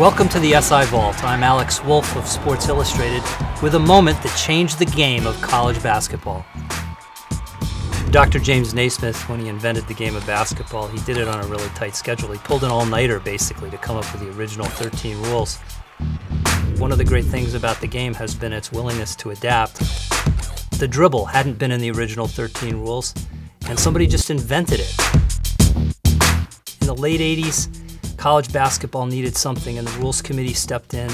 Welcome to the SI Vault. I'm Alex Wolf of Sports Illustrated with a moment that changed the game of college basketball. Dr. James Naismith, when he invented the game of basketball, he did it on a really tight schedule. He pulled an all-nighter, basically, to come up with the original 13 rules. One of the great things about the game has been its willingness to adapt. The dribble hadn't been in the original 13 rules, and somebody just invented it. In the late 80s, college basketball needed something, and the Rules Committee stepped in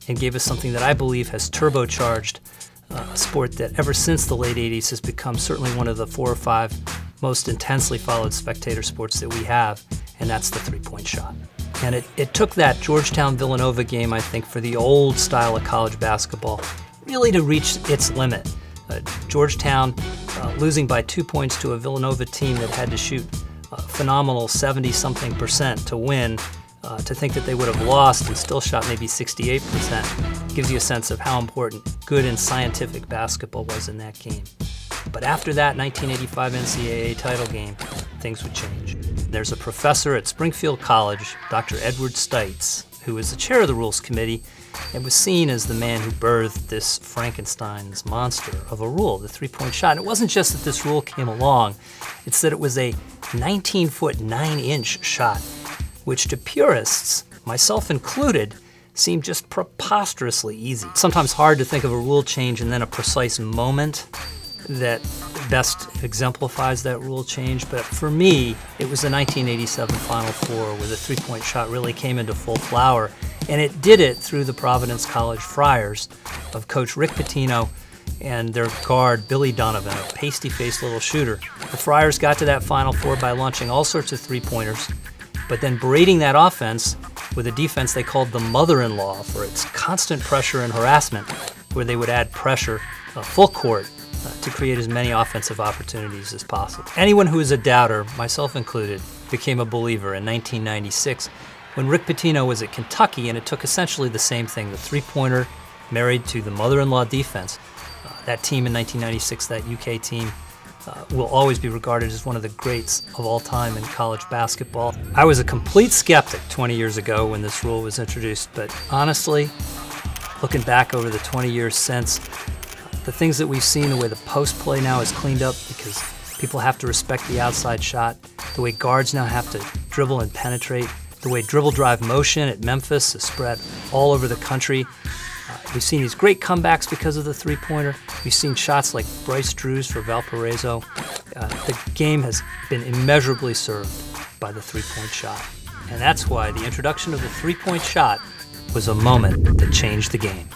and gave us something that I believe has turbocharged a sport that ever since the late 80s has become certainly one of the 4 or 5 most intensely followed spectator sports that we have, and that's the three-point shot. And it took that Georgetown-Villanova game, I think, for the old style of college basketball really to reach its limit. Georgetown losing by 2 points to a Villanova team that had to shoot a phenomenal 70-something% to win, to think that they would have lost and still shot maybe 68% gives you a sense of how important good and scientific basketball was in that game. But after that 1985 NCAA title game, things would change. There's a professor at Springfield College, Dr. Edward Stites, who was the chair of the Rules Committee and was seen as the man who birthed this Frankenstein's monster of a rule, the three-point shot. And it wasn't just that this rule came along, it's that it was a 19-foot, 9-inch shot, which to purists, myself included, seemed just preposterously easy. Sometimes hard to think of a rule change and then a precise moment that best exemplifies that rule change, but for me, it was the 1987 Final Four where the three-point shot really came into full flower, and it did it through the Providence College Friars of Coach Rick Pitino and their guard, Billy Donovan, a pasty-faced little shooter. The Friars got to that Final Four by launching all sorts of three-pointers, but then berating that offense with a defense they called the mother-in-law for its constant pressure and harassment, where they would add pressure full court to create as many offensive opportunities as possible. Anyone who is a doubter, myself included, became a believer in 1996 when Rick Pitino was at Kentucky, and it took essentially the same thing, the three-pointer married to the mother-in-law defense. That team in 1996, that UK team, will always be regarded as one of the greats of all time in college basketball. I was a complete skeptic 20 years ago when this rule was introduced, but honestly, looking back over the 20 years since, the things that we've seen, the way the post play now is cleaned up because people have to respect the outside shot, the way guards now have to dribble and penetrate, the way dribble drive motion at Memphis is spread all over the country. We've seen these great comebacks because of the three-pointer. We've seen shots like Bryce Drew's for Valparaiso. The game has been immeasurably served by the three-point shot. And that's why the introduction of the three-point shot was a moment that changed the game.